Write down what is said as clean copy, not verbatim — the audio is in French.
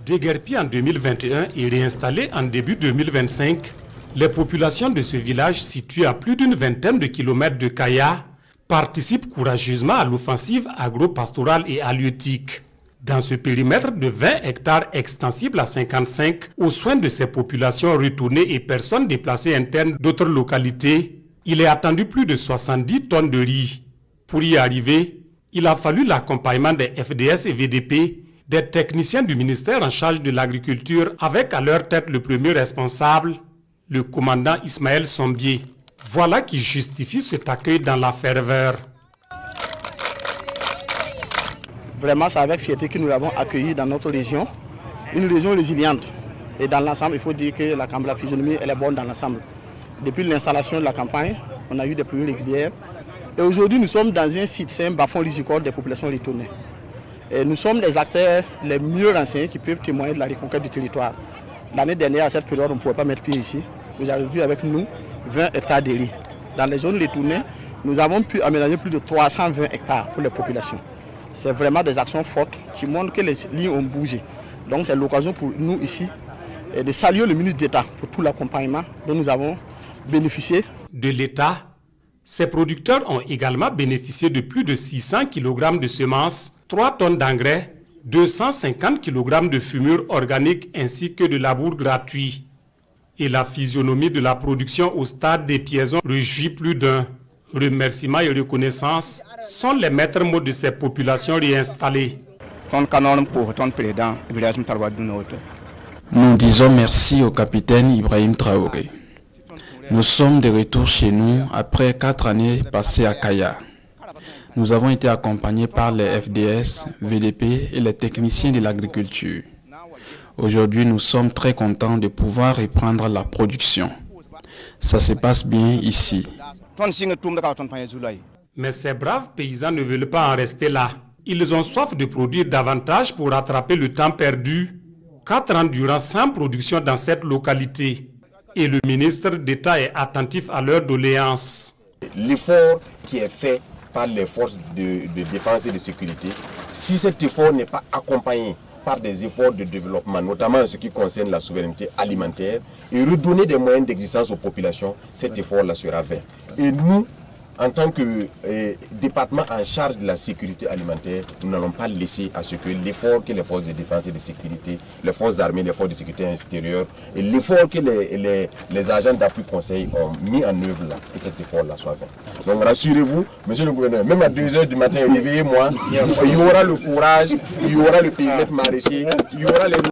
Déguerpis en 2021 et réinstallé en début 2025, les populations de ce village situé à plus d'une vingtaine de kilomètres de Kaya participent courageusement à l'offensive agro-pastorale et halieutique. Dans ce périmètre de 20 hectares extensible à 55, aux soins de ces populations retournées et personnes déplacées internes d'autres localités, il est attendu plus de 70 tonnes de riz. Pour y arriver, il a fallu l'accompagnement des FDS et VDP, des techniciens du ministère en charge de l'agriculture, avec à leur tête le premier responsable, le commandant Ismaël Sombier. Voilà qui justifie cet accueil dans la ferveur. Vraiment, c'est avec fierté que nous l'avons accueilli dans notre région, une région résiliente. Et dans l'ensemble, il faut dire que la physionomie elle est bonne dans l'ensemble. Depuis l'installation de la campagne, on a eu des pluies régulières. Et aujourd'hui, nous sommes dans un site, c'est un bas-fond risicole des populations retournées. Et nous sommes les acteurs les mieux renseignés qui peuvent témoigner de la reconquête du territoire. L'année dernière, à cette période, on ne pouvait pas mettre pied ici. Vous avez vu avec nous 20 hectares de riz. Dans les zones retournées, nous avons pu aménager plus de 320 hectares pour les populations. C'est vraiment des actions fortes qui montrent que les lignes ont bougé. Donc c'est l'occasion pour nous ici de saluer le ministre d'État pour tout l'accompagnement dont nous avons bénéficié. De l'État, ces producteurs ont également bénéficié de plus de 600 kg de semences, 3 tonnes d'engrais, 250 kg de fumure organique ainsi que de labour gratuit. Et la physionomie de la production au stade des piaisons réjouit plus d'un. Remerciements et reconnaissance sont les maîtres mots de ces populations réinstallées. Nous disons merci au capitaine Ibrahim Traoré. Nous sommes de retour chez nous après 4 années passées à Kaya. Nous avons été accompagnés par les FDS, VDP et les techniciens de l'agriculture. Aujourd'hui, nous sommes très contents de pouvoir reprendre la production. Ça se passe bien ici. Mais ces braves paysans ne veulent pas en rester là. Ils ont soif de produire davantage pour rattraper le temps perdu. 4 ans durant sans production dans cette localité. Et le ministre d'État est attentif à leurs doléances. L'effort qui est fait par les forces de défense et de sécurité, si cet effort n'est pas accompagné par des efforts de développement, notamment en ce qui concerne la souveraineté alimentaire, et redonner des moyens d'existence aux populations, cet effort-là sera vain. Et nous, en tant que département en charge de la sécurité alimentaire, nous n'allons pas laisser à ce que l'effort que les forces de défense et de sécurité, les forces armées, les forces de sécurité intérieure, et l'effort que les agents d'appui conseil ont mis en œuvre là, que cet effort-là soit vain. Donc rassurez-vous, monsieur le gouverneur, même à 2 h du matin, réveillez-moi, il y aura le fourrage, il y aura le périmètre maraîcher, il y aura les